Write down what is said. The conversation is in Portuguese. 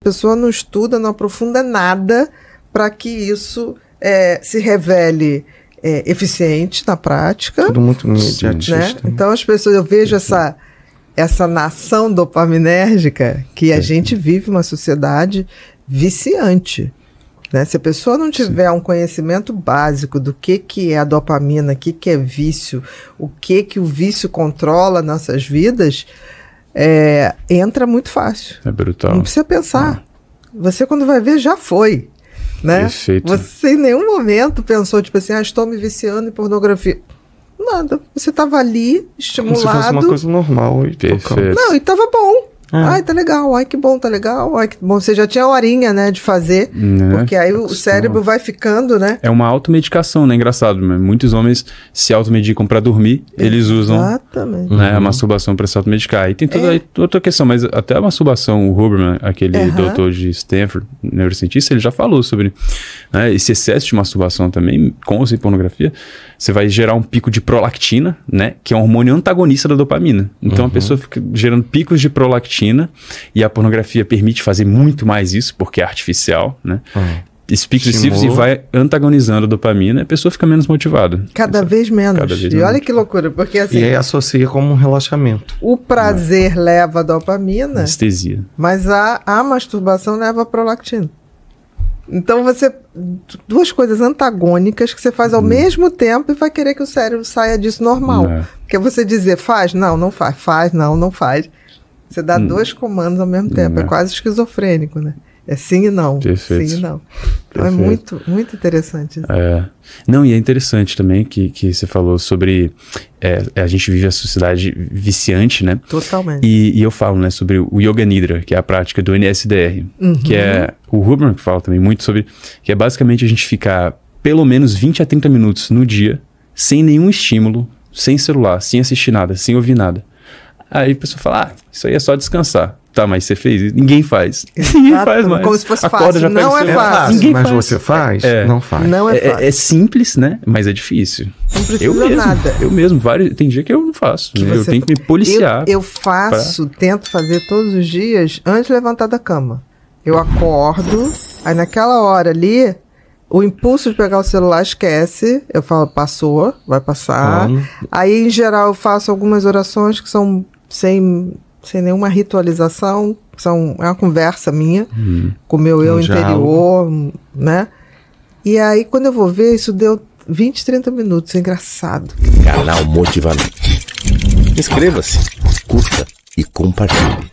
A pessoa não estuda, não aprofunda nada para que isso se revele eficiente na prática. Tudo muito imediatista. Né? Então as pessoas, eu vejo essa nação dopaminérgica que a gente vive uma sociedade viciante. Né? Se a pessoa não tiver um conhecimento básico do que é a dopamina, o que é vício, o que o vício controla nossas vidas, entra muito fácil. É brutal. Não precisa pensar. Você, quando vai ver, já foi. Né? Perfeito. Você em nenhum momento pensou, tipo assim, estou me viciando em pornografia. Nada. Você estava ali, estimulado. Como se fosse uma coisa normal. Perfeito. Não, e estava bom. Ai, tá legal. Ai, que bom, tá legal. Ai, que bom. Você já tinha horinha, né, de fazer. Né? Porque aí o cérebro vai ficando, né? É uma automedicação, né? Engraçado. Muitos homens se automedicam para dormir. Eles usam a masturbação para se automedicar. E tem toda outra questão. Mas até a masturbação, o Huberman, aquele doutor de Stanford, neurocientista, ele já falou sobre esse excesso de masturbação também, com ou sem pornografia. Você vai gerar um pico de prolactina, né? Que é um hormônio antagonista da dopamina. Então a pessoa fica gerando picos de prolactina e a pornografia permite fazer muito mais isso, porque é artificial, né? Esses picos excessivos e vai antagonizando a dopamina e a pessoa fica menos motivada. Cada vez menos. E olha que loucura, porque assim... E aí associa como um relaxamento. O prazer leva a dopamina. Anestesia. Mas a masturbação leva a prolactina. Então duas coisas antagônicas que você faz ao mesmo tempo e vai querer que o cérebro saia disso normal. Porque você dizer, faz? Não, não faz. Faz? Não, não faz. Você dá dois comandos ao mesmo tempo. É quase esquizofrênico, né? É sim e não. Perfeito. Sim e não. Então é muito, muito interessante isso. Não, e é interessante também que você falou sobre... a gente vive a sociedade viciante, né? Totalmente. E eu falo, né, sobre o Yoga Nidra, que é a prática do NSDR. Que é o Huberman que fala também muito sobre... Que é basicamente a gente ficar pelo menos 20 a 30 minutos no dia, sem nenhum estímulo, sem celular, sem assistir nada, sem ouvir nada. Aí a pessoa fala, isso aí é só descansar. Tá, mas você fez? Ninguém faz. Ninguém faz mais. Como se fosse Acorda, fácil. já Não é fácil. Ninguém mas faz. Você faz? Não faz. Não é fácil. É simples, né? Mas é difícil. Não precisa nada. Eu mesmo, tem dia que eu não faço. Né? Eu tenho que me policiar. Eu faço, tento fazer todos os dias antes de levantar da cama. Eu acordo, aí naquela hora ali, o impulso de pegar o celular esquece. Eu falo, passou, vai passar. Aí, em geral, eu faço algumas orações que são sem nenhuma ritualização, é uma conversa minha com o meu eu interior, né? E aí, quando eu vou ver, isso deu 20, 30 minutos, é engraçado. Canal Motivamento. Inscreva-se, curta e compartilhe.